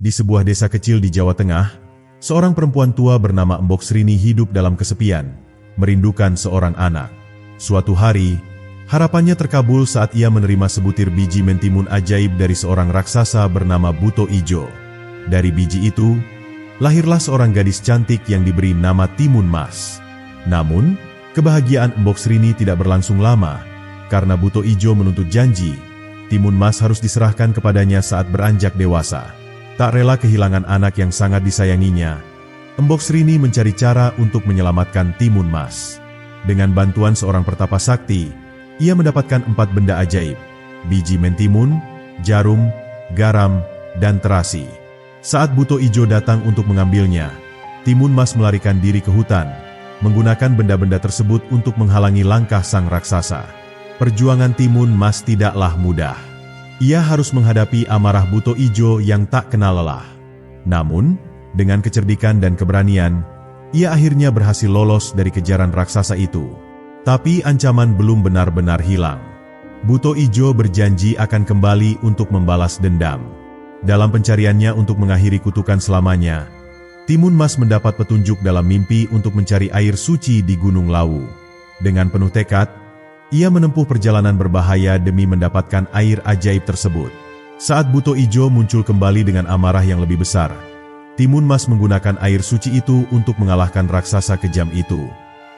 Di sebuah desa kecil di Jawa Tengah, seorang perempuan tua bernama Embok Srini hidup dalam kesepian, merindukan seorang anak. Suatu hari, harapannya terkabul saat ia menerima sebutir biji mentimun ajaib dari seorang raksasa bernama Buto Ijo. Dari biji itu, lahirlah seorang gadis cantik yang diberi nama Timun Mas. Namun, kebahagiaan Embok Srini tidak berlangsung lama, karena Buto Ijo menuntut janji, Timun Mas harus diserahkan kepadanya saat beranjak dewasa. Tak rela kehilangan anak yang sangat disayanginya, Embok Srini mencari cara untuk menyelamatkan Timun Mas. Dengan bantuan seorang pertapa sakti, ia mendapatkan 4 benda ajaib, biji mentimun, jarum, garam, dan terasi. Saat Buto Ijo datang untuk mengambilnya, Timun Mas melarikan diri ke hutan, menggunakan benda-benda tersebut untuk menghalangi langkah sang raksasa. Perjuangan Timun Mas tidaklah mudah. Ia harus menghadapi amarah Buto Ijo yang tak kenal lelah. Namun, dengan kecerdikan dan keberanian, ia akhirnya berhasil lolos dari kejaran raksasa itu. Tapi ancaman belum benar-benar hilang. Buto Ijo berjanji akan kembali untuk membalas dendam. Dalam pencariannya untuk mengakhiri kutukan selamanya, Timun Mas mendapat petunjuk dalam mimpi untuk mencari air suci di Gunung Lawu. Dengan penuh tekad, ia menempuh perjalanan berbahaya demi mendapatkan air ajaib tersebut. Saat Buto Ijo muncul kembali dengan amarah yang lebih besar, Timun Mas menggunakan air suci itu untuk mengalahkan raksasa kejam itu.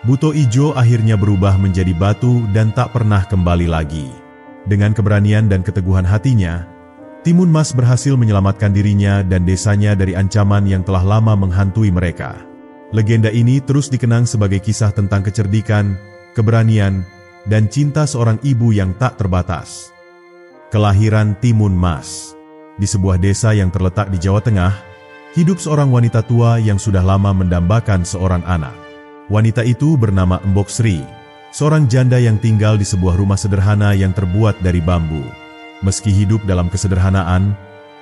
Buto Ijo akhirnya berubah menjadi batu dan tak pernah kembali lagi. Dengan keberanian dan keteguhan hatinya, Timun Mas berhasil menyelamatkan dirinya dan desanya dari ancaman yang telah lama menghantui mereka. Legenda ini terus dikenang sebagai kisah tentang kecerdikan, keberanian, dan cinta seorang ibu yang tak terbatas. Kelahiran Timun Mas. Di sebuah desa yang terletak di Jawa Tengah, hidup seorang wanita tua yang sudah lama mendambakan seorang anak. Wanita itu bernama Embok Sri, seorang janda yang tinggal di sebuah rumah sederhana yang terbuat dari bambu. Meski hidup dalam kesederhanaan,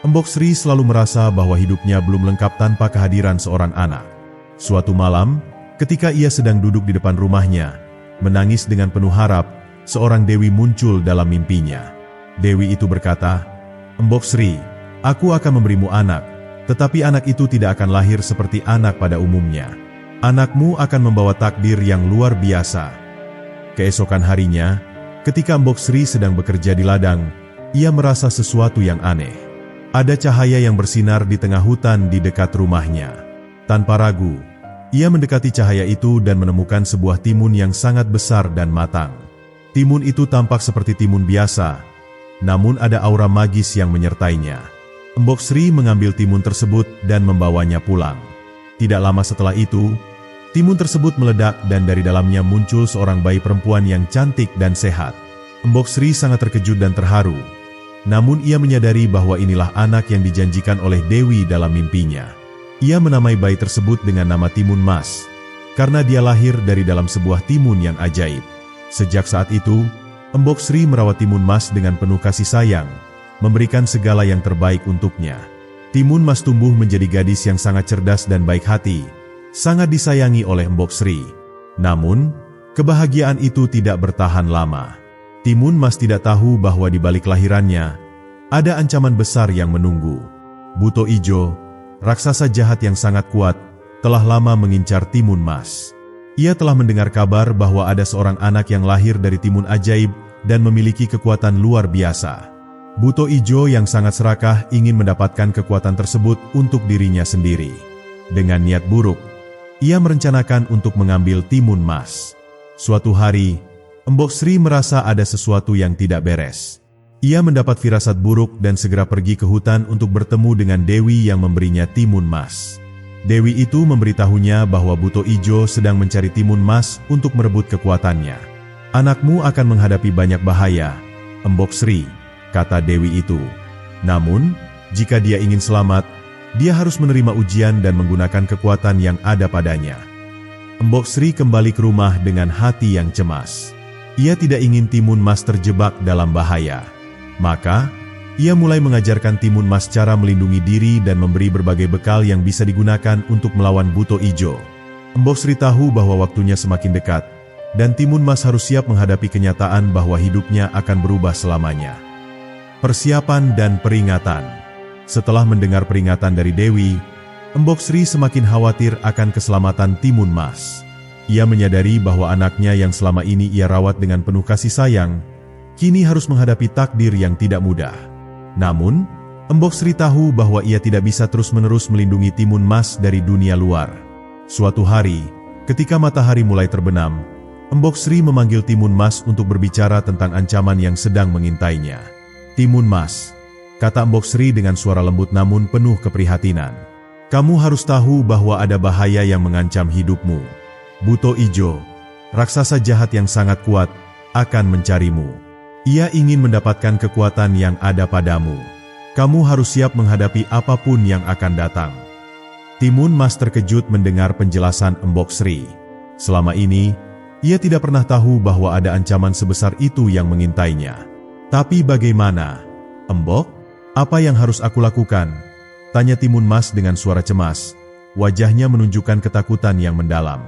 Embok Sri selalu merasa bahwa hidupnya belum lengkap tanpa kehadiran seorang anak. Suatu malam, ketika ia sedang duduk di depan rumahnya, menangis dengan penuh harap, seorang dewi muncul dalam mimpinya. Dewi itu berkata, "Embok Sri, aku akan memberimu anak, tetapi anak itu tidak akan lahir seperti anak pada umumnya. Anakmu akan membawa takdir yang luar biasa." Keesokan harinya, ketika Embok Sri sedang bekerja di ladang, ia merasa sesuatu yang aneh. Ada cahaya yang bersinar di tengah hutan di dekat rumahnya. Tanpa ragu, ia mendekati cahaya itu dan menemukan sebuah timun yang sangat besar dan matang. Timun itu tampak seperti timun biasa, namun ada aura magis yang menyertainya. Embok Sri mengambil timun tersebut dan membawanya pulang. Tidak lama setelah itu, timun tersebut meledak dan dari dalamnya muncul seorang bayi perempuan yang cantik dan sehat. Embok Sri sangat terkejut dan terharu. Namun ia menyadari bahwa inilah anak yang dijanjikan oleh Dewi dalam mimpinya. Ia menamai bayi tersebut dengan nama Timun Mas, karena dia lahir dari dalam sebuah timun yang ajaib. Sejak saat itu, Embok Sri merawat Timun Mas dengan penuh kasih sayang, memberikan segala yang terbaik untuknya. Timun Mas tumbuh menjadi gadis yang sangat cerdas dan baik hati, sangat disayangi oleh Embok Sri. Namun, kebahagiaan itu tidak bertahan lama. Timun Mas tidak tahu bahwa di balik kelahirannya, ada ancaman besar yang menunggu. Buto Ijo, raksasa jahat yang sangat kuat, telah lama mengincar Timun Mas. Ia telah mendengar kabar bahwa ada seorang anak yang lahir dari timun ajaib dan memiliki kekuatan luar biasa. Buto Ijo yang sangat serakah ingin mendapatkan kekuatan tersebut untuk dirinya sendiri. Dengan niat buruk, ia merencanakan untuk mengambil Timun Mas. Suatu hari, Embok Sri merasa ada sesuatu yang tidak beres. Ia mendapat firasat buruk dan segera pergi ke hutan untuk bertemu dengan Dewi yang memberinya Timun Mas. Dewi itu memberitahunya bahwa Buto Ijo sedang mencari Timun Mas untuk merebut kekuatannya. "Anakmu akan menghadapi banyak bahaya, Embok Sri," kata Dewi itu. "Namun, jika dia ingin selamat, dia harus menerima ujian dan menggunakan kekuatan yang ada padanya." Embok Sri kembali ke rumah dengan hati yang cemas. Ia tidak ingin Timun Mas terjebak dalam bahaya. Maka, ia mulai mengajarkan Timun Mas cara melindungi diri dan memberi berbagai bekal yang bisa digunakan untuk melawan Buto Ijo. Embok Sri tahu bahwa waktunya semakin dekat, dan Timun Mas harus siap menghadapi kenyataan bahwa hidupnya akan berubah selamanya. Persiapan dan peringatan. Setelah mendengar peringatan dari Dewi, Embok Sri semakin khawatir akan keselamatan Timun Mas. Ia menyadari bahwa anaknya yang selama ini ia rawat dengan penuh kasih sayang, kini harus menghadapi takdir yang tidak mudah. Namun, Embok Sri tahu bahwa ia tidak bisa terus-menerus melindungi Timun Mas dari dunia luar. Suatu hari, ketika matahari mulai terbenam, Embok Sri memanggil Timun Mas untuk berbicara tentang ancaman yang sedang mengintainya. "Timun Mas," kata Embok Sri dengan suara lembut namun penuh keprihatinan. "Kamu harus tahu bahwa ada bahaya yang mengancam hidupmu. Buto Ijo, raksasa jahat yang sangat kuat, akan mencarimu. Ia ingin mendapatkan kekuatan yang ada padamu. Kamu harus siap menghadapi apapun yang akan datang." Timun Mas terkejut mendengar penjelasan Embok Sri. Selama ini, ia tidak pernah tahu bahwa ada ancaman sebesar itu yang mengintainya. "Tapi bagaimana, Embok? Apa yang harus aku lakukan?" tanya Timun Mas dengan suara cemas. Wajahnya menunjukkan ketakutan yang mendalam.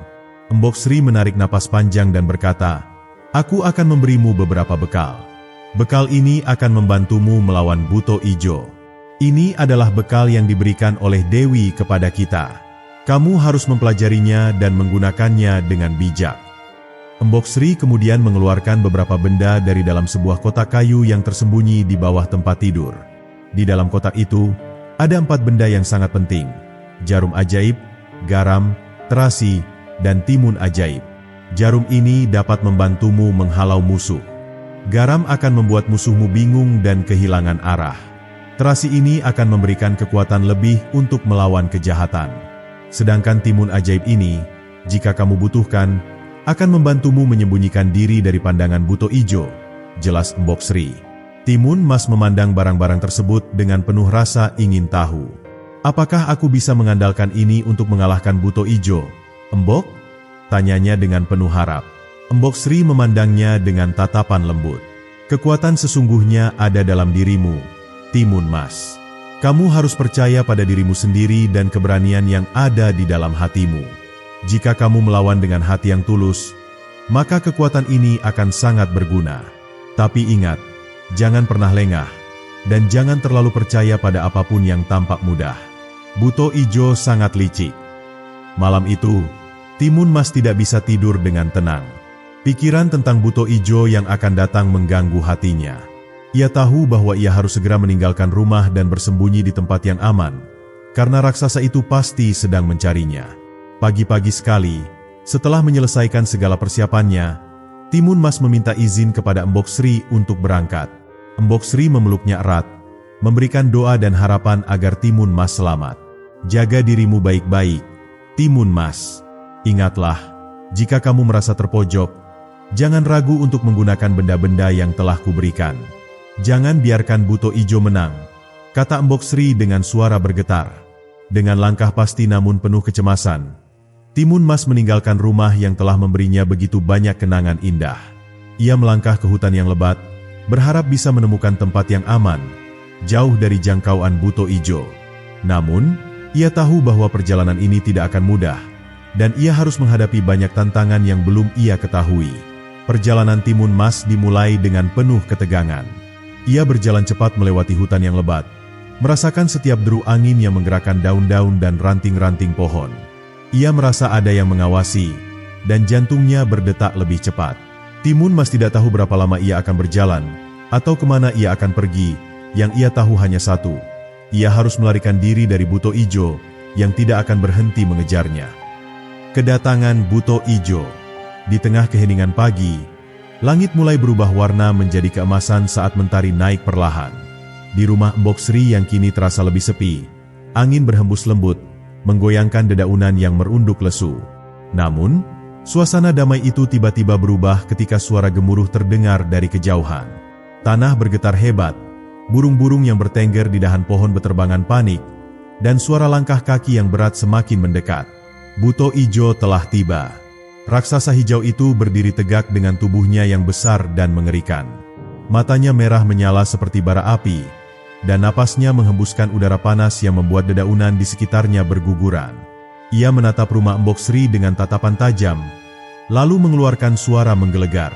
Embok Sri menarik napas panjang dan berkata, "Aku akan memberimu beberapa bekal. Bekal ini akan membantumu melawan Buto Ijo. Ini adalah bekal yang diberikan oleh Dewi kepada kita. Kamu harus mempelajarinya dan menggunakannya dengan bijak." Embok Sri kemudian mengeluarkan beberapa benda dari dalam sebuah kotak kayu yang tersembunyi di bawah tempat tidur. Di dalam kotak itu, ada 4 benda yang sangat penting: jarum ajaib, garam, terasi, dan timun ajaib. Jarum ini dapat membantumu menghalau musuh. Garam akan membuat musuhmu bingung dan kehilangan arah. Terasi ini akan memberikan kekuatan lebih untuk melawan kejahatan. Sedangkan timun ajaib ini, jika kamu butuhkan, akan membantumu menyembunyikan diri dari pandangan Buto Ijo, jelas Embok Sri. Timun Mas memandang barang-barang tersebut dengan penuh rasa ingin tahu. "Apakah aku bisa mengandalkan ini untuk mengalahkan Buto Ijo, Embok?" tanyanya dengan penuh harap. Embok Sri memandangnya dengan tatapan lembut. "Kekuatan sesungguhnya ada dalam dirimu, Timun Mas. Kamu harus percaya pada dirimu sendiri dan keberanian yang ada di dalam hatimu. Jika kamu melawan dengan hati yang tulus, maka kekuatan ini akan sangat berguna. Tapi ingat, jangan pernah lengah, dan jangan terlalu percaya pada apapun yang tampak mudah. Buto Ijo sangat licik." Malam itu, Timun Mas tidak bisa tidur dengan tenang. Pikiran tentang Buto Ijo yang akan datang mengganggu hatinya. Ia tahu bahwa ia harus segera meninggalkan rumah dan bersembunyi di tempat yang aman, karena raksasa itu pasti sedang mencarinya. Pagi-pagi sekali, setelah menyelesaikan segala persiapannya, Timun Mas meminta izin kepada Embok Sri untuk berangkat. Embok Sri memeluknya erat, memberikan doa dan harapan agar Timun Mas selamat. "Jaga dirimu baik-baik, Timun Mas. Ingatlah, jika kamu merasa terpojok, jangan ragu untuk menggunakan benda-benda yang telah kuberikan. Jangan biarkan Buto Ijo menang," kata Embok Sri dengan suara bergetar. Dengan langkah pasti namun penuh kecemasan, Timun Mas meninggalkan rumah yang telah memberinya begitu banyak kenangan indah. Ia melangkah ke hutan yang lebat, berharap bisa menemukan tempat yang aman, jauh dari jangkauan Buto Ijo. Namun, ia tahu bahwa perjalanan ini tidak akan mudah, dan ia harus menghadapi banyak tantangan yang belum ia ketahui. Perjalanan Timun Mas dimulai dengan penuh ketegangan. Ia berjalan cepat melewati hutan yang lebat, merasakan setiap deru angin yang menggerakkan daun-daun dan ranting-ranting pohon. Ia merasa ada yang mengawasi, dan jantungnya berdetak lebih cepat. Timun Mas tidak tahu berapa lama ia akan berjalan, atau kemana ia akan pergi. Yang ia tahu hanya satu: ia harus melarikan diri dari Buto Ijo, yang tidak akan berhenti mengejarnya. Kedatangan Buto Ijo. Di tengah keheningan pagi, langit mulai berubah warna menjadi keemasan saat mentari naik perlahan. Di rumah Embok Sri yang kini terasa lebih sepi, angin berhembus lembut, menggoyangkan dedaunan yang merunduk lesu. Namun, suasana damai itu tiba-tiba berubah ketika suara gemuruh terdengar dari kejauhan. Tanah bergetar hebat, burung-burung yang bertengger di dahan pohon beterbangan panik, dan suara langkah kaki yang berat semakin mendekat. Buto Ijo telah tiba. Raksasa hijau itu berdiri tegak dengan tubuhnya yang besar dan mengerikan. Matanya merah menyala seperti bara api, dan napasnya menghembuskan udara panas yang membuat dedaunan di sekitarnya berguguran. Ia menatap rumah Embok Sri dengan tatapan tajam, lalu mengeluarkan suara menggelegar.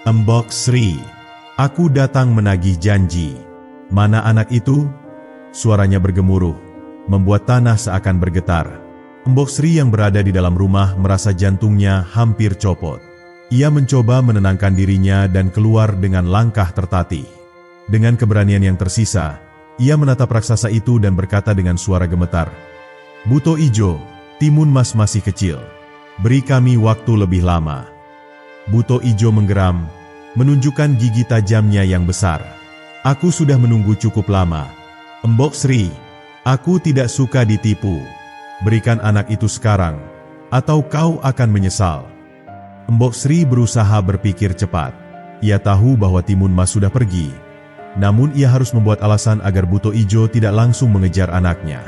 "Embok Sri, aku datang menagih janji. Mana anak itu?" Suaranya bergemuruh, membuat tanah seakan bergetar. Mbok Sri yang berada di dalam rumah merasa jantungnya hampir copot. Ia mencoba menenangkan dirinya dan keluar dengan langkah tertatih. Dengan keberanian yang tersisa, ia menatap raksasa itu dan berkata dengan suara gemetar, "Buto Ijo, Timun Mas masih kecil. Beri kami waktu lebih lama." Buto Ijo menggeram, menunjukkan gigi tajamnya yang besar. "Aku sudah menunggu cukup lama. Mbok Sri, aku tidak suka ditipu. Berikan anak itu sekarang, atau kau akan menyesal." Mbok Sri berusaha berpikir cepat. Ia tahu bahwa Timun Mas sudah pergi. Namun ia harus membuat alasan agar Buto Ijo tidak langsung mengejar anaknya.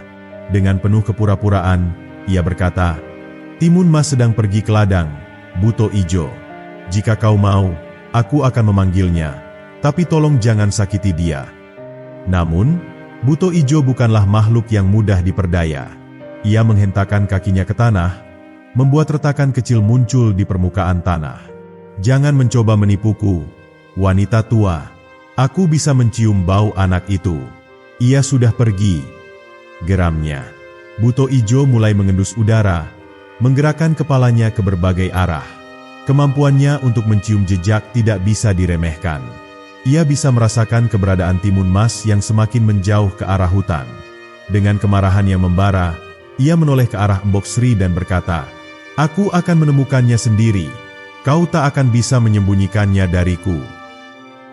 Dengan penuh kepura-puraan, ia berkata, "Timun Mas sedang pergi ke ladang, Buto Ijo. Jika kau mau, aku akan memanggilnya, tapi tolong jangan sakiti dia." Namun, Buto Ijo bukanlah makhluk yang mudah diperdaya. Ia menghentakkan kakinya ke tanah, membuat retakan kecil muncul di permukaan tanah. "Jangan mencoba menipuku, wanita tua. Aku bisa mencium bau anak itu. Ia sudah pergi," geramnya. Buto Ijo mulai mengendus udara, menggerakkan kepalanya ke berbagai arah. Kemampuannya untuk mencium jejak tidak bisa diremehkan. Ia bisa merasakan keberadaan Timun Mas yang semakin menjauh ke arah hutan. Dengan kemarahan yang membara, ia menoleh ke arah Mbok Sri dan berkata, "Aku akan menemukannya sendiri. Kau tak akan bisa menyembunyikannya dariku."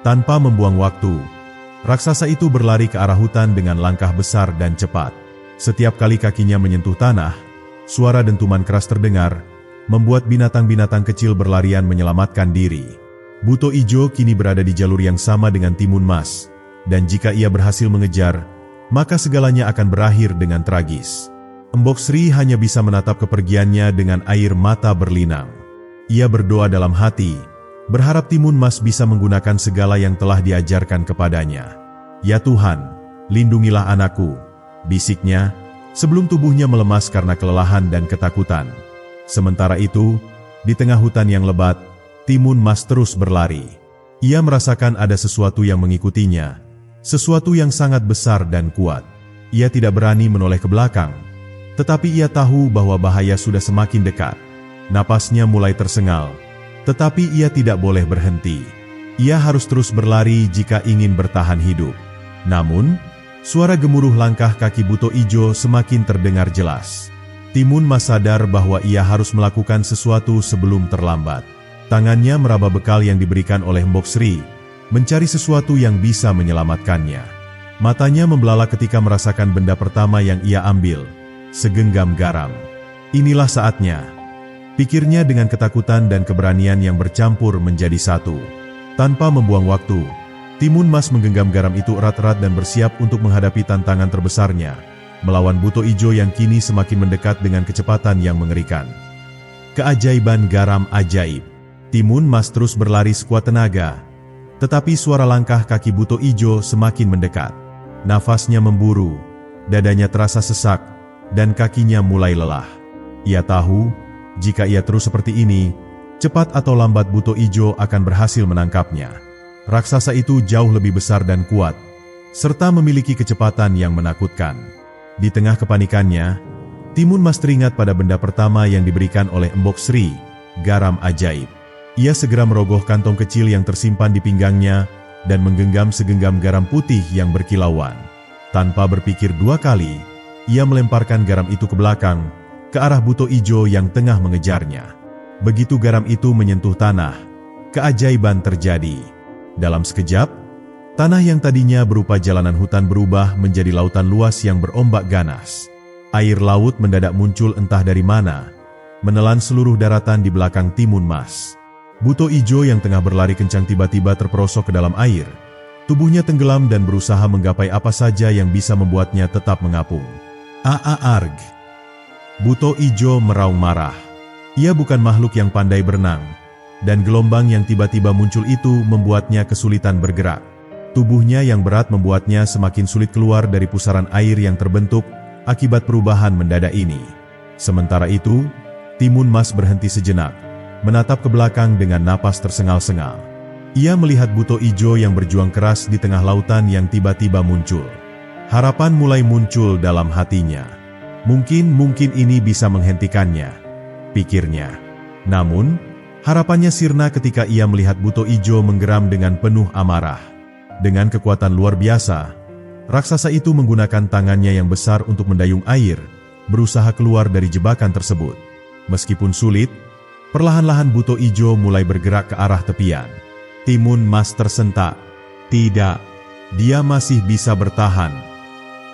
Tanpa membuang waktu, raksasa itu berlari ke arah hutan dengan langkah besar dan cepat. Setiap kali kakinya menyentuh tanah, suara dentuman keras terdengar, membuat binatang-binatang kecil berlarian menyelamatkan diri. Buto Ijo kini berada di jalur yang sama dengan Timun Mas, dan jika ia berhasil mengejar, maka segalanya akan berakhir dengan tragis. Mbok Sri hanya bisa menatap kepergiannya dengan air mata berlinang. Ia berdoa dalam hati, berharap Timun Mas bisa menggunakan segala yang telah diajarkan kepadanya. "Ya Tuhan, lindungilah anakku," bisiknya, sebelum tubuhnya melemas karena kelelahan dan ketakutan. Sementara itu, di tengah hutan yang lebat, Timun Mas terus berlari. Ia merasakan ada sesuatu yang mengikutinya, sesuatu yang sangat besar dan kuat. Ia tidak berani menoleh ke belakang, tetapi ia tahu bahwa bahaya sudah semakin dekat. Napasnya mulai tersengal, tetapi ia tidak boleh berhenti. Ia harus terus berlari jika ingin bertahan hidup. Namun, suara gemuruh langkah kaki Buto Ijo semakin terdengar jelas. Timun Mas sadar bahwa ia harus melakukan sesuatu sebelum terlambat. Tangannya meraba bekal yang diberikan oleh Mbok Sri, mencari sesuatu yang bisa menyelamatkannya. Matanya membelalak ketika merasakan benda pertama yang ia ambil, segenggam garam. Inilah saatnya, pikirnya dengan ketakutan dan keberanian yang bercampur menjadi satu. Tanpa membuang waktu, Timun Mas menggenggam garam itu erat-erat dan bersiap untuk menghadapi tantangan terbesarnya, melawan Buto Ijo yang kini semakin mendekat dengan kecepatan yang mengerikan. Keajaiban garam ajaib. Timun Mas terus berlari sekuat tenaga, tetapi suara langkah kaki Buto Ijo semakin mendekat. Nafasnya memburu, dadanya terasa sesak, dan kakinya mulai lelah. Ia tahu, jika ia terus seperti ini, cepat atau lambat Buto Ijo akan berhasil menangkapnya. Raksasa itu jauh lebih besar dan kuat, serta memiliki kecepatan yang menakutkan. Di tengah kepanikannya, Timun Mas teringat pada benda pertama yang diberikan oleh Mbok Sri, garam ajaib. Ia segera merogoh kantong kecil yang tersimpan di pinggangnya dan menggenggam segenggam garam putih yang berkilauan. Tanpa berpikir dua kali, ia melemparkan garam itu ke belakang, ke arah Buto Ijo yang tengah mengejarnya. Begitu garam itu menyentuh tanah, keajaiban terjadi. Dalam sekejap, tanah yang tadinya berupa jalanan hutan berubah menjadi lautan luas yang berombak ganas. Air laut mendadak muncul entah dari mana, menelan seluruh daratan di belakang Timun Mas. Buto Ijo yang tengah berlari kencang tiba-tiba terperosok ke dalam air. Tubuhnya tenggelam dan berusaha menggapai apa saja yang bisa membuatnya tetap mengapung. Arg! Buto Ijo meraung marah. Ia bukan makhluk yang pandai berenang, dan gelombang yang tiba-tiba muncul itu membuatnya kesulitan bergerak. Tubuhnya yang berat membuatnya semakin sulit keluar dari pusaran air yang terbentuk akibat perubahan mendadak ini. Sementara itu, Timun Mas berhenti sejenak, menatap ke belakang dengan napas tersengal-sengal. Ia melihat Buto Ijo yang berjuang keras di tengah lautan yang tiba-tiba muncul. Harapan mulai muncul dalam hatinya. Mungkin ini bisa menghentikannya, pikirnya. Namun, harapannya sirna ketika ia melihat buto ijo menggeram dengan penuh amarah. Dengan kekuatan luar biasa, raksasa itu menggunakan tangannya yang besar untuk mendayung air, berusaha keluar dari jebakan tersebut. Meskipun sulit, perlahan-lahan buto ijo mulai bergerak ke arah tepian. Timun Mas tersentak. Tidak, dia masih bisa bertahan.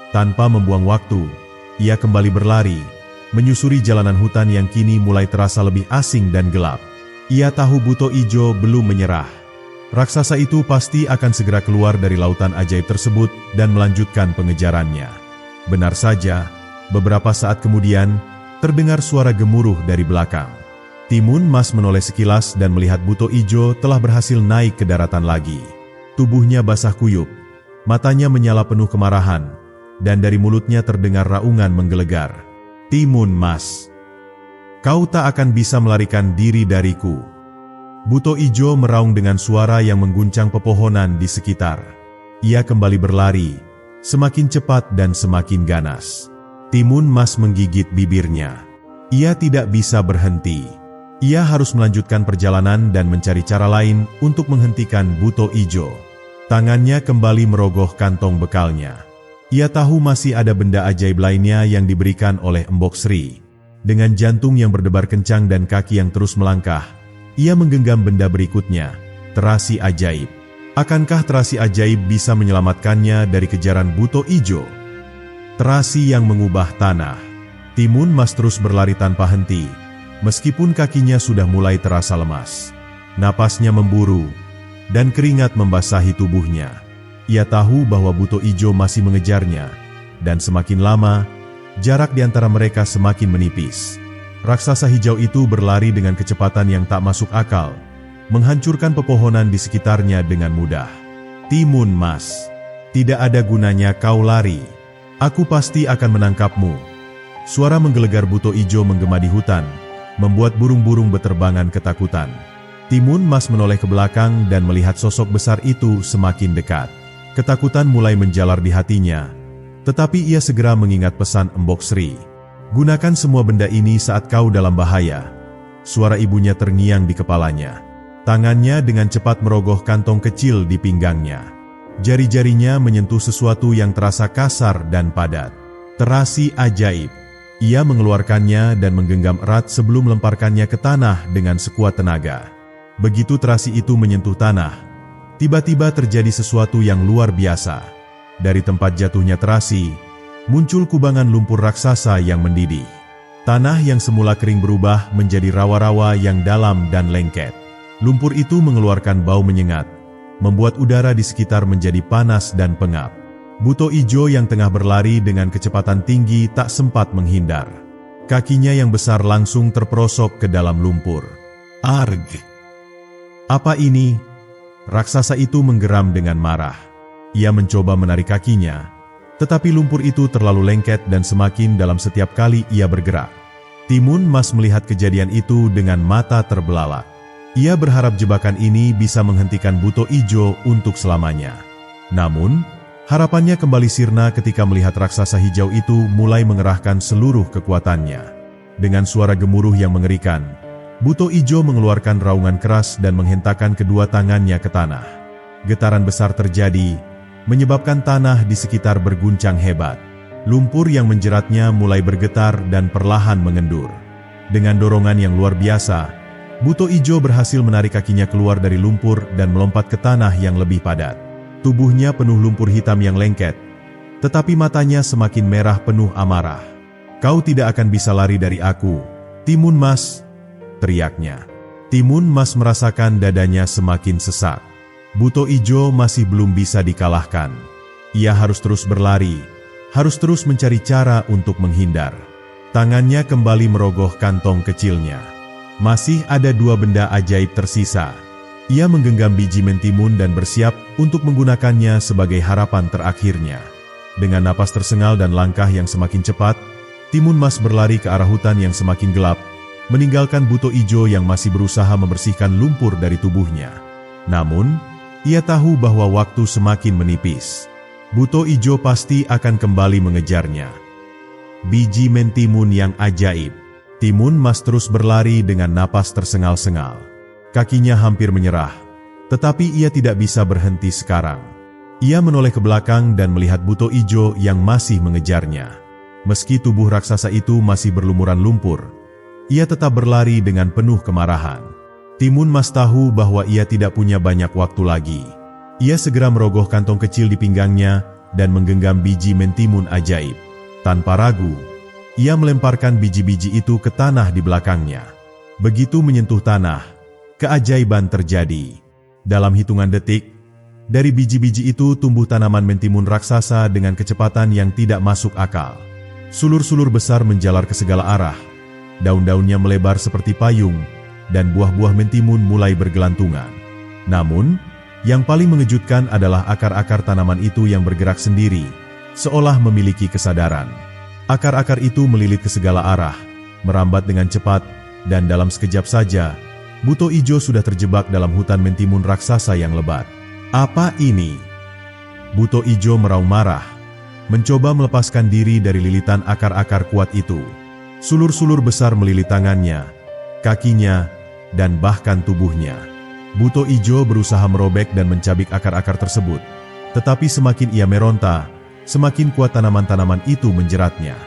Tanpa membuang waktu, ia kembali berlari, menyusuri jalanan hutan yang kini mulai terasa lebih asing dan gelap. Ia tahu buto ijo belum menyerah. Raksasa itu pasti akan segera keluar dari lautan ajaib tersebut dan melanjutkan pengejarannya. Benar saja, beberapa saat kemudian, terdengar suara gemuruh dari belakang. Timun Mas menoleh sekilas dan melihat buto ijo telah berhasil naik ke daratan lagi. Tubuhnya basah kuyup, matanya menyala penuh kemarahan, dan dari mulutnya terdengar raungan menggelegar. Timun Mas, kau tak akan bisa melarikan diri dariku. Buto ijo meraung dengan suara yang mengguncang pepohonan di sekitar. Ia kembali berlari, semakin cepat dan semakin ganas. Timun Mas menggigit bibirnya. Ia tidak bisa berhenti. Ia harus melanjutkan perjalanan dan mencari cara lain untuk menghentikan buto ijo. Tangannya kembali merogoh kantong bekalnya. Ia tahu masih ada benda ajaib lainnya yang diberikan oleh Embok Sri. Dengan jantung yang berdebar kencang dan kaki yang terus melangkah, ia menggenggam benda berikutnya, terasi ajaib. Akankah terasi ajaib bisa menyelamatkannya dari kejaran buto ijo? Terasi yang mengubah tanah. Timun Mas terus berlari tanpa henti, meskipun kakinya sudah mulai terasa lemas. Napasnya memburu, dan keringat membasahi tubuhnya. Ia tahu bahwa buto ijo masih mengejarnya, dan semakin lama, jarak di antara mereka semakin menipis. Raksasa hijau itu berlari dengan kecepatan yang tak masuk akal, menghancurkan pepohonan di sekitarnya dengan mudah. Timun Mas, tidak ada gunanya kau lari. Aku pasti akan menangkapmu. Suara menggelegar buto ijo menggema di hutan, membuat burung-burung beterbangan ketakutan. Timun Mas menoleh ke belakang dan melihat sosok besar itu semakin dekat. Ketakutan mulai menjalar di hatinya, tetapi ia segera mengingat pesan Embok Sri. Gunakan semua benda ini saat kau dalam bahaya. Suara ibunya terngiang di kepalanya. Tangannya dengan cepat merogoh kantong kecil di pinggangnya. Jari-jarinya menyentuh sesuatu yang terasa kasar dan padat. Terasi ajaib. Ia mengeluarkannya dan menggenggam erat sebelum melemparkannya ke tanah dengan sekuat tenaga. Begitu terasi itu menyentuh tanah, tiba-tiba terjadi sesuatu yang luar biasa. Dari tempat jatuhnya terasi, muncul kubangan lumpur raksasa yang mendidih. Tanah yang semula kering berubah menjadi rawa-rawa yang dalam dan lengket. Lumpur itu mengeluarkan bau menyengat, membuat udara di sekitar menjadi panas dan pengap. Buto ijo yang tengah berlari dengan kecepatan tinggi tak sempat menghindar. Kakinya yang besar langsung terperosok ke dalam lumpur. Arg! Apa ini? Raksasa itu menggeram dengan marah. Ia mencoba menarik kakinya, tetapi lumpur itu terlalu lengket dan semakin dalam setiap kali ia bergerak. Timun Mas melihat kejadian itu dengan mata terbelalak. Ia berharap jebakan ini bisa menghentikan buto ijo untuk selamanya. Namun, harapannya kembali sirna ketika melihat raksasa hijau itu mulai mengerahkan seluruh kekuatannya. Dengan suara gemuruh yang mengerikan, buto ijo mengeluarkan raungan keras dan menghentakkan kedua tangannya ke tanah. Getaran besar terjadi, menyebabkan tanah di sekitar berguncang hebat. Lumpur yang menjeratnya mulai bergetar dan perlahan mengendur. Dengan dorongan yang luar biasa, buto ijo berhasil menarik kakinya keluar dari lumpur dan melompat ke tanah yang lebih padat. Tubuhnya penuh lumpur hitam yang lengket, tetapi matanya semakin merah penuh amarah. Kau tidak akan bisa lari dari aku, Timun Mas, teriaknya. Timun Mas merasakan dadanya semakin sesak. Buto ijo masih belum bisa dikalahkan. Ia harus terus berlari, harus terus mencari cara untuk menghindar. Tangannya kembali merogoh kantong kecilnya. Masih ada dua benda ajaib tersisa. Ia menggenggam biji mentimun dan bersiap untuk menggunakannya sebagai harapan terakhirnya. Dengan napas tersengal dan langkah yang semakin cepat, Timun Mas berlari ke arah hutan yang semakin gelap, meninggalkan buto ijo yang masih berusaha membersihkan lumpur dari tubuhnya. Namun, ia tahu bahwa waktu semakin menipis. Buto Ijo pasti akan kembali mengejarnya. Biji mentimun yang ajaib. Timun Mas terus berlari dengan napas tersengal-sengal. Kakinya hampir menyerah, tetapi ia tidak bisa berhenti sekarang. Ia menoleh ke belakang dan melihat Buto Ijo yang masih mengejarnya. Meski tubuh raksasa itu masih berlumuran lumpur, ia tetap berlari dengan penuh kemarahan. Timun Mas tahu bahwa ia tidak punya banyak waktu lagi. Ia segera merogoh kantong kecil di pinggangnya dan menggenggam biji mentimun ajaib. Tanpa ragu, ia melemparkan biji-biji itu ke tanah di belakangnya. Begitu menyentuh tanah, keajaiban terjadi. Dalam hitungan detik, dari biji-biji itu tumbuh tanaman mentimun raksasa dengan kecepatan yang tidak masuk akal. Sulur-sulur besar menjalar ke segala arah. Daun-daunnya melebar seperti payung, dan buah-buah mentimun mulai bergelantungan. Namun, yang paling mengejutkan adalah akar-akar tanaman itu yang bergerak sendiri, seolah memiliki kesadaran. Akar-akar itu melilit ke segala arah, merambat dengan cepat, dan dalam sekejap saja, Buto Ijo sudah terjebak dalam hutan mentimun raksasa yang lebat. Apa ini? Buto Ijo meraung marah, mencoba melepaskan diri dari lilitan akar-akar kuat itu. Sulur-sulur besar melilit tangannya, kakinya, dan bahkan tubuhnya. Buto Ijo berusaha merobek dan mencabik akar-akar tersebut. Tetapi semakin ia meronta, semakin kuat tanaman-tanaman itu menjeratnya.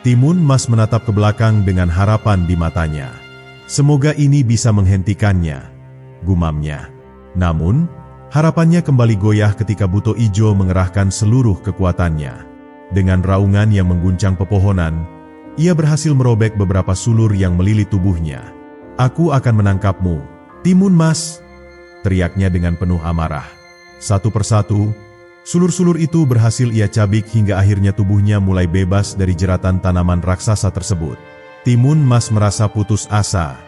Timun Mas menatap ke belakang dengan harapan di matanya. Semoga ini bisa menghentikannya, gumamnya. Namun, harapannya kembali goyah ketika Buto Ijo mengerahkan seluruh kekuatannya. Dengan raungan yang mengguncang pepohonan, ia berhasil merobek beberapa sulur yang melilit tubuhnya. "Aku akan menangkapmu, Timun Mas!" teriaknya dengan penuh amarah. Satu persatu, sulur-sulur itu berhasil ia cabik hingga akhirnya tubuhnya mulai bebas dari jeratan tanaman raksasa tersebut. Timun Mas merasa putus asa.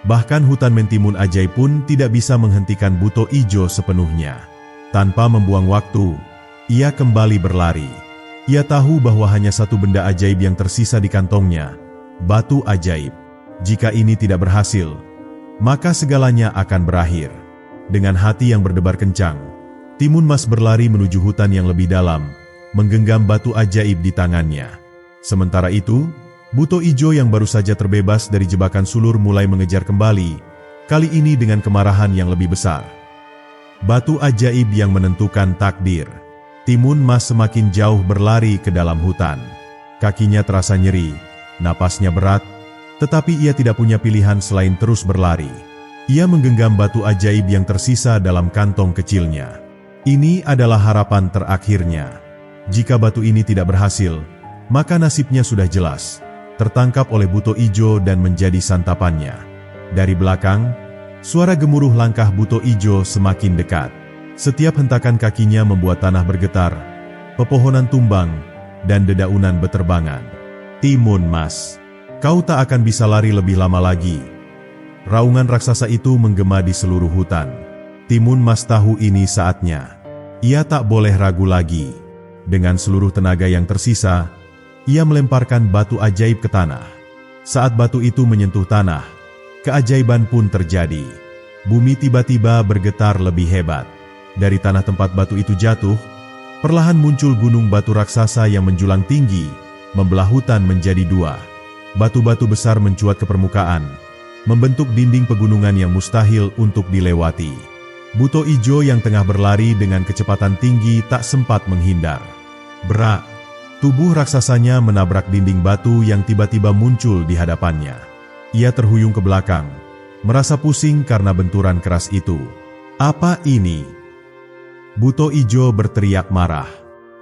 Bahkan hutan mentimun ajaib pun tidak bisa menghentikan Buto Ijo sepenuhnya. Tanpa membuang waktu, ia kembali berlari. Ia tahu bahwa hanya satu benda ajaib yang tersisa di kantongnya, batu ajaib. Jika ini tidak berhasil, maka segalanya akan berakhir. Dengan hati yang berdebar kencang, Timun Mas berlari menuju hutan yang lebih dalam, menggenggam batu ajaib di tangannya. Sementara itu, Buto Ijo yang baru saja terbebas dari jebakan sulur mulai mengejar kembali, kali ini dengan kemarahan yang lebih besar. Batu ajaib yang menentukan takdir. Timun Mas semakin jauh berlari ke dalam hutan. Kakinya terasa nyeri, napasnya berat, tetapi ia tidak punya pilihan selain terus berlari. Ia menggenggam batu ajaib yang tersisa dalam kantong kecilnya. Ini adalah harapan terakhirnya. Jika batu ini tidak berhasil, maka nasibnya sudah jelas, tertangkap oleh Buto Ijo dan menjadi santapannya. Dari belakang, suara gemuruh langkah Buto Ijo semakin dekat. Setiap hentakan kakinya membuat tanah bergetar, pepohonan tumbang, dan dedaunan beterbangan. "Timun Mas, kau tak akan bisa lari lebih lama lagi." Raungan raksasa itu menggema di seluruh hutan. Timun Mas tahu ini saatnya. Ia tak boleh ragu lagi. Dengan seluruh tenaga yang tersisa, ia melemparkan batu ajaib ke tanah. Saat batu itu menyentuh tanah, keajaiban pun terjadi. Bumi tiba-tiba bergetar lebih hebat. Dari tanah tempat batu itu jatuh, perlahan muncul gunung batu raksasa yang menjulang tinggi, membelah hutan menjadi dua. Batu-batu besar mencuat ke permukaan, membentuk dinding pegunungan yang mustahil untuk dilewati. Buto Ijo yang tengah berlari dengan kecepatan tinggi tak sempat menghindar. Brak! Tubuh raksasanya menabrak dinding batu yang tiba-tiba muncul di hadapannya. Ia terhuyung ke belakang, merasa pusing karena benturan keras itu. "Apa ini?" Buto Ijo berteriak marah.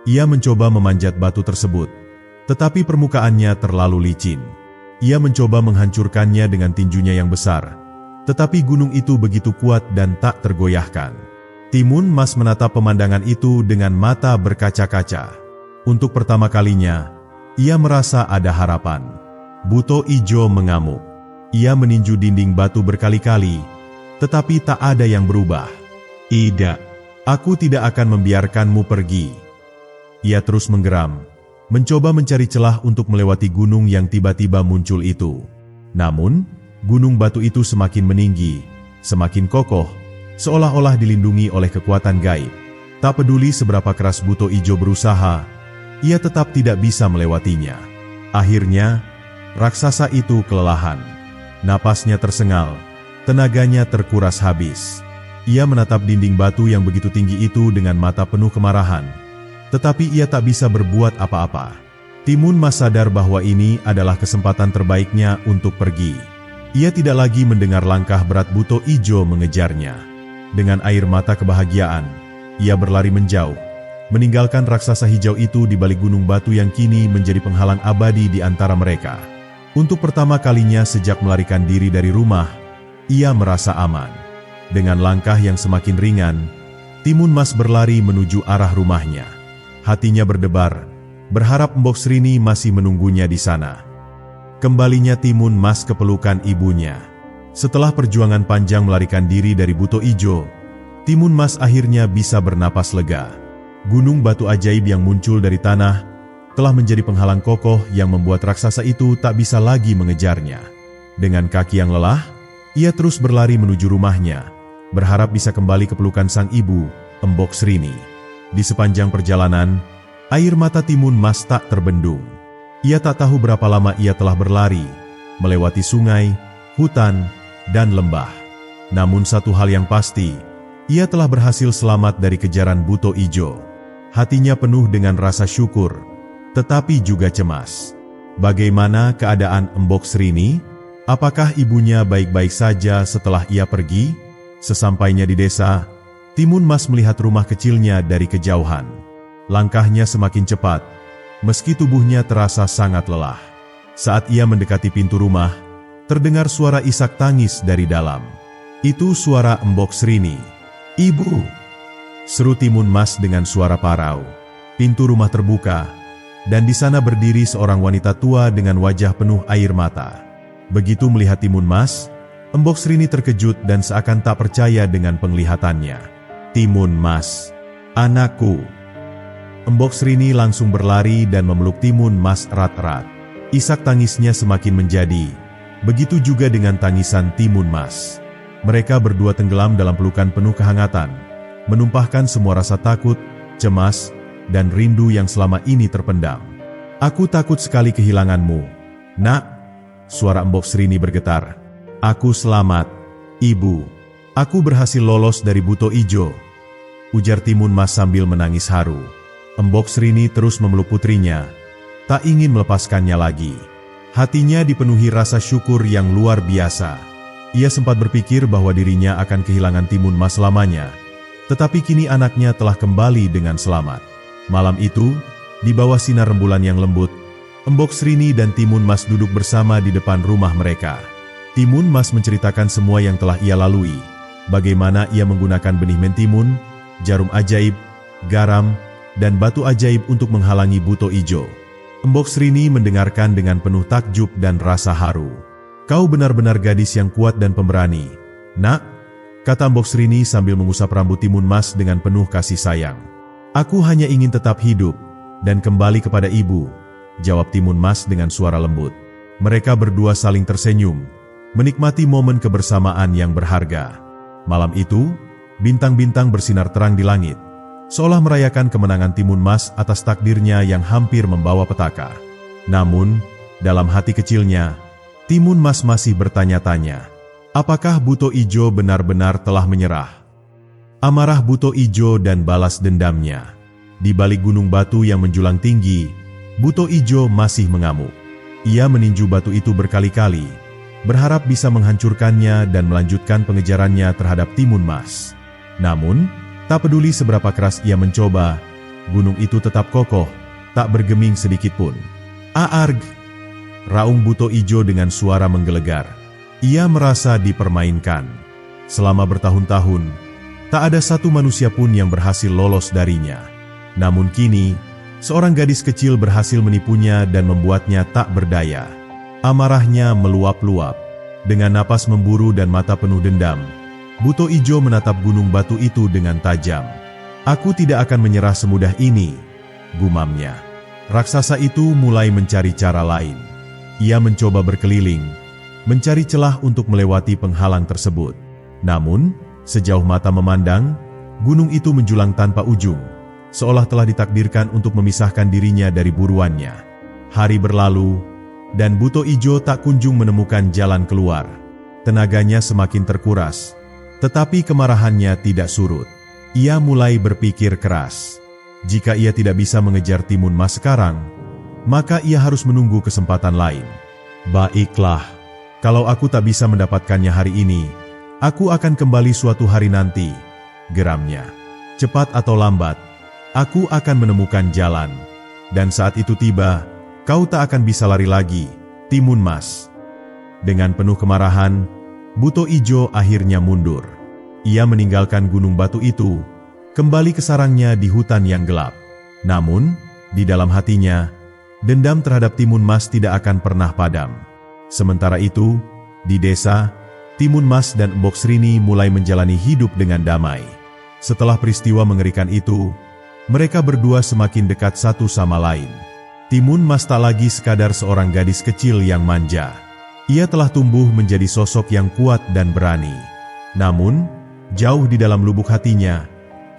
Ia mencoba memanjat batu tersebut, tetapi permukaannya terlalu licin. Ia mencoba menghancurkannya dengan tinjunya yang besar, tetapi gunung itu begitu kuat dan tak tergoyahkan. Timun Mas menatap pemandangan itu dengan mata berkaca-kaca. Untuk pertama kalinya, ia merasa ada harapan. Buto Ijo mengamuk. Ia meninju dinding batu berkali-kali, tetapi tak ada yang berubah. "Tidak. Aku tidak akan membiarkanmu pergi." Ia terus menggeram, mencoba mencari celah untuk melewati gunung yang tiba-tiba muncul itu. Namun, gunung batu itu semakin meninggi, semakin kokoh, seolah-olah dilindungi oleh kekuatan gaib. Tak peduli seberapa keras buto ijo berusaha, ia tetap tidak bisa melewatinya. Akhirnya, raksasa itu kelelahan. Napasnya tersengal, tenaganya terkuras habis. Ia menatap dinding batu yang begitu tinggi itu dengan mata penuh kemarahan. Tetapi ia tak bisa berbuat apa-apa. Timun Mas sadar bahwa ini adalah kesempatan terbaiknya untuk pergi. Ia tidak lagi mendengar langkah berat buto ijo mengejarnya. Dengan air mata kebahagiaan, ia berlari menjauh, meninggalkan raksasa hijau itu di balik gunung batu yang kini menjadi penghalang abadi di antara mereka. Untuk pertama kalinya sejak melarikan diri dari rumah, ia merasa aman. Dengan langkah yang semakin ringan, Timun Mas berlari menuju arah rumahnya. Hatinya berdebar, berharap Mbok Srini masih menunggunya di sana. Kembalinya Timun Mas ke pelukan ibunya. Setelah perjuangan panjang melarikan diri dari buto ijo, Timun Mas akhirnya bisa bernapas lega. Gunung batu ajaib yang muncul dari tanah telah menjadi penghalang kokoh yang membuat raksasa itu tak bisa lagi mengejarnya. Dengan kaki yang lelah, ia terus berlari menuju rumahnya, berharap bisa kembali ke pelukan sang ibu, Mbok Srini. Di sepanjang perjalanan, air mata Timun Mas tak terbendung. Ia tak tahu berapa lama ia telah berlari, melewati sungai, hutan, dan lembah. Namun satu hal yang pasti, ia telah berhasil selamat dari kejaran buto ijo. Hatinya penuh dengan rasa syukur, tetapi juga cemas. Bagaimana keadaan Mbok Srini? Apakah ibunya baik-baik saja setelah ia pergi? Sesampainya di desa, Timun Mas melihat rumah kecilnya dari kejauhan. Langkahnya semakin cepat, meski tubuhnya terasa sangat lelah. Saat ia mendekati pintu rumah, terdengar suara isak tangis dari dalam. Itu suara Mbok Srini. "Ibu!" seru Timun Mas dengan suara parau. Pintu rumah terbuka, dan di sana berdiri seorang wanita tua dengan wajah penuh air mata. Begitu melihat Timun Mas, Mbok Srini terkejut dan seakan tak percaya dengan penglihatannya. "Timun Mas, anakku." Mbok Srini langsung berlari dan memeluk Timun Mas erat-erat. Isak tangisnya semakin menjadi, begitu juga dengan tangisan Timun Mas. Mereka berdua tenggelam dalam pelukan penuh kehangatan, menumpahkan semua rasa takut, cemas, dan rindu yang selama ini terpendam. "Aku takut sekali kehilanganmu, Nak." Suara Mbok Srini bergetar. "Aku selamat, Ibu. Aku berhasil lolos dari buto ijo," ujar Timun Mas sambil menangis haru. Mbok Srini terus memeluk putrinya, tak ingin melepaskannya lagi. Hatinya dipenuhi rasa syukur yang luar biasa. Ia sempat berpikir bahwa dirinya akan kehilangan Timun Mas selamanya, tetapi kini anaknya telah kembali dengan selamat. Malam itu, di bawah sinar rembulan yang lembut, Mbok Srini dan Timun Mas duduk bersama di depan rumah mereka. Timun Mas menceritakan semua yang telah ia lalui, bagaimana ia menggunakan benih mentimun, jarum ajaib, garam, dan batu ajaib untuk menghalangi buto ijo. Mbok Srini mendengarkan dengan penuh takjub dan rasa haru. "Kau benar-benar gadis yang kuat dan pemberani, Nak," kata Mbok Srini sambil mengusap rambut Timun Mas dengan penuh kasih sayang. "Aku hanya ingin tetap hidup dan kembali kepada ibu," jawab Timun Mas dengan suara lembut. Mereka berdua saling tersenyum, menikmati momen kebersamaan yang berharga. Malam itu, bintang-bintang bersinar terang di langit, seolah merayakan kemenangan Timun Mas atas takdirnya yang hampir membawa petaka. Namun, dalam hati kecilnya, Timun Mas masih bertanya-tanya, apakah buto ijo benar-benar telah menyerah? Amarah buto ijo dan balas dendamnya. Di balik gunung batu yang menjulang tinggi, buto ijo masih mengamuk. Ia meninju batu itu berkali-kali, berharap bisa menghancurkannya dan melanjutkan pengejarannya terhadap Timun Mas. Namun, tak peduli seberapa keras ia mencoba, gunung itu tetap kokoh, tak bergeming sedikit pun. "Aarg!" raung buto ijo dengan suara menggelegar. Ia merasa dipermainkan. Selama bertahun-tahun, tak ada satu manusia pun yang berhasil lolos darinya. Namun kini, seorang gadis kecil berhasil menipunya dan membuatnya tak berdaya. Amarahnya meluap-luap. Dengan napas memburu dan mata penuh dendam, buto ijo menatap gunung batu itu dengan tajam. "Aku tidak akan menyerah semudah ini," gumamnya. Raksasa itu mulai mencari cara lain. Ia mencoba berkeliling, mencari celah untuk melewati penghalang tersebut. Namun, sejauh mata memandang, gunung itu menjulang tanpa ujung, seolah telah ditakdirkan untuk memisahkan dirinya dari buruannya. Hari berlalu, dan Buto Ijo tak kunjung menemukan jalan keluar. Tenaganya semakin terkuras, tetapi kemarahannya tidak surut. Ia mulai berpikir keras. Jika ia tidak bisa mengejar Timun Mas sekarang, maka ia harus menunggu kesempatan lain. Baiklah, kalau aku tak bisa mendapatkannya hari ini, aku akan kembali suatu hari nanti, geramnya. Cepat atau lambat, aku akan menemukan jalan. Dan saat itu tiba, kau tak akan bisa lari lagi, Timun Mas. Dengan penuh kemarahan, Buto Ijo akhirnya mundur. Ia meninggalkan gunung batu itu, kembali ke sarangnya di hutan yang gelap. Namun, di dalam hatinya, dendam terhadap Timun Mas tidak akan pernah padam. Sementara itu, di desa, Timun Mas dan Embok Srini mulai menjalani hidup dengan damai. Setelah peristiwa mengerikan itu, mereka berdua semakin dekat satu sama lain. Timun Mas tak lagi sekadar seorang gadis kecil yang manja. Ia telah tumbuh menjadi sosok yang kuat dan berani. Namun, jauh di dalam lubuk hatinya,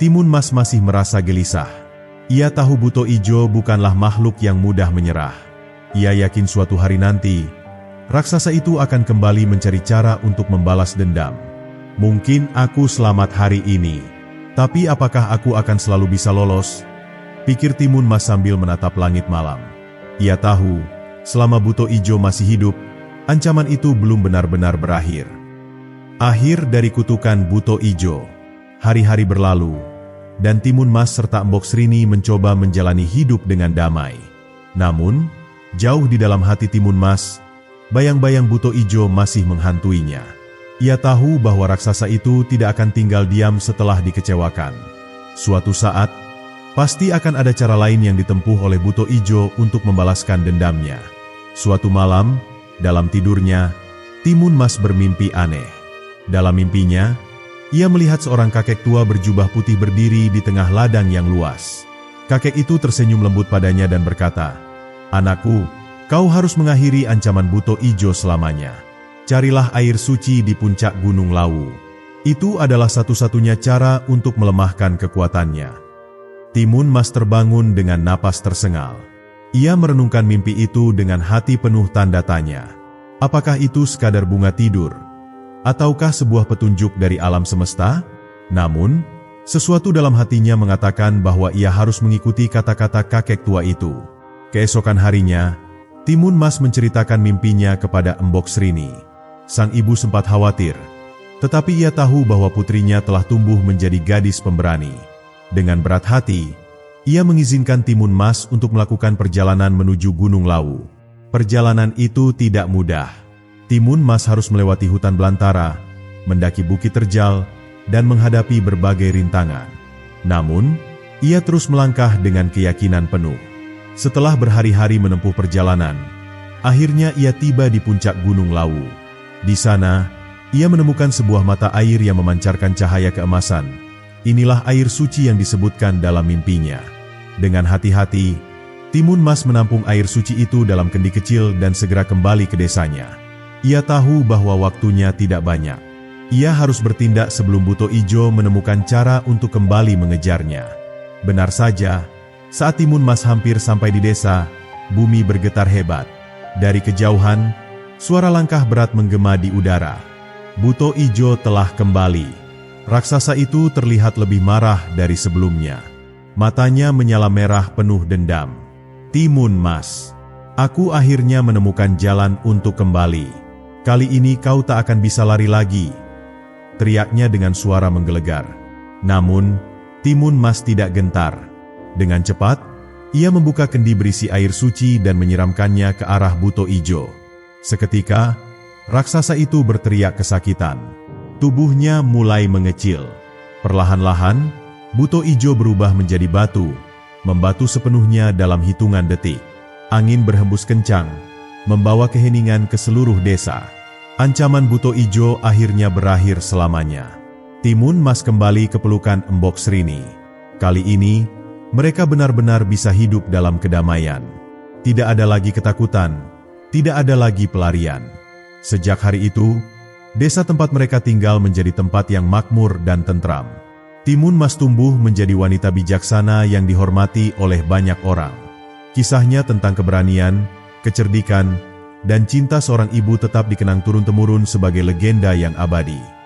Timun Mas masih merasa gelisah. Ia tahu Buto Ijo bukanlah makhluk yang mudah menyerah. Ia yakin suatu hari nanti, raksasa itu akan kembali mencari cara untuk membalas dendam. Mungkin aku selamat hari ini, tapi apakah aku akan selalu bisa lolos? Pikir Timun Mas sambil menatap langit malam. Ia tahu, selama Buto Ijo masih hidup, ancaman itu belum benar-benar berakhir. Akhir dari kutukan Buto Ijo. Hari-hari berlalu, dan Timun Mas serta Embok Srini mencoba menjalani hidup dengan damai. Namun, jauh di dalam hati Timun Mas, bayang-bayang Buto Ijo masih menghantuinya. Ia tahu bahwa raksasa itu tidak akan tinggal diam setelah dikecewakan. Suatu saat, pasti akan ada cara lain yang ditempuh oleh Buto Ijo untuk membalaskan dendamnya. Suatu malam, dalam tidurnya, Timun Mas bermimpi aneh. Dalam mimpinya, ia melihat seorang kakek tua berjubah putih berdiri di tengah ladang yang luas. Kakek itu tersenyum lembut padanya dan berkata, "Anakku, kau harus mengakhiri ancaman Buto Ijo selamanya. Carilah air suci di puncak Gunung Lawu. Itu adalah satu-satunya cara untuk melemahkan kekuatannya." Timun Mas terbangun dengan napas tersengal. Ia merenungkan mimpi itu dengan hati penuh tanda tanya. Apakah itu sekadar bunga tidur? Ataukah sebuah petunjuk dari alam semesta? Namun, sesuatu dalam hatinya mengatakan bahwa ia harus mengikuti kata-kata kakek tua itu. Keesokan harinya, Timun Mas menceritakan mimpinya kepada Embok Srini. Sang ibu sempat khawatir, tetapi ia tahu bahwa putrinya telah tumbuh menjadi gadis pemberani. Dengan berat hati, ia mengizinkan Timun Mas untuk melakukan perjalanan menuju Gunung Lawu. Perjalanan itu tidak mudah. Timun Mas harus melewati hutan belantara, mendaki bukit terjal, dan menghadapi berbagai rintangan. Namun, ia terus melangkah dengan keyakinan penuh. Setelah berhari-hari menempuh perjalanan, akhirnya ia tiba di puncak Gunung Lawu. Di sana, ia menemukan sebuah mata air yang memancarkan cahaya keemasan. Inilah air suci yang disebutkan dalam mimpinya. Dengan hati-hati, Timun Mas menampung air suci itu dalam kendi kecil dan segera kembali ke desanya. Ia tahu bahwa waktunya tidak banyak. Ia harus bertindak sebelum Buto Ijo menemukan cara untuk kembali mengejarnya. Benar saja, saat Timun Mas hampir sampai di desa, bumi bergetar hebat. Dari kejauhan, suara langkah berat menggema di udara. Buto Ijo telah kembali. Raksasa itu terlihat lebih marah dari sebelumnya. Matanya menyala merah penuh dendam. "Timun Mas, aku akhirnya menemukan jalan untuk kembali. Kali ini kau tak akan bisa lari lagi," teriaknya dengan suara menggelegar. Namun, Timun Mas tidak gentar. Dengan cepat, ia membuka kendi berisi air suci dan menyiramkannya ke arah Buto Ijo. Seketika, raksasa itu berteriak kesakitan. Tubuhnya mulai mengecil. Perlahan-lahan, Buto Ijo berubah menjadi batu, membatu sepenuhnya dalam hitungan detik. Angin berhembus kencang, membawa keheningan ke seluruh desa. Ancaman Buto Ijo akhirnya berakhir selamanya. Timun Mas kembali ke pelukan Embok Srini. Kali ini, mereka benar-benar bisa hidup dalam kedamaian. Tidak ada lagi ketakutan, tidak ada lagi pelarian. Sejak hari itu, desa tempat mereka tinggal menjadi tempat yang makmur dan tentram. Timun Mas tumbuh menjadi wanita bijaksana yang dihormati oleh banyak orang. Kisahnya tentang keberanian, kecerdikan, dan cinta seorang ibu tetap dikenang turun-temurun sebagai legenda yang abadi.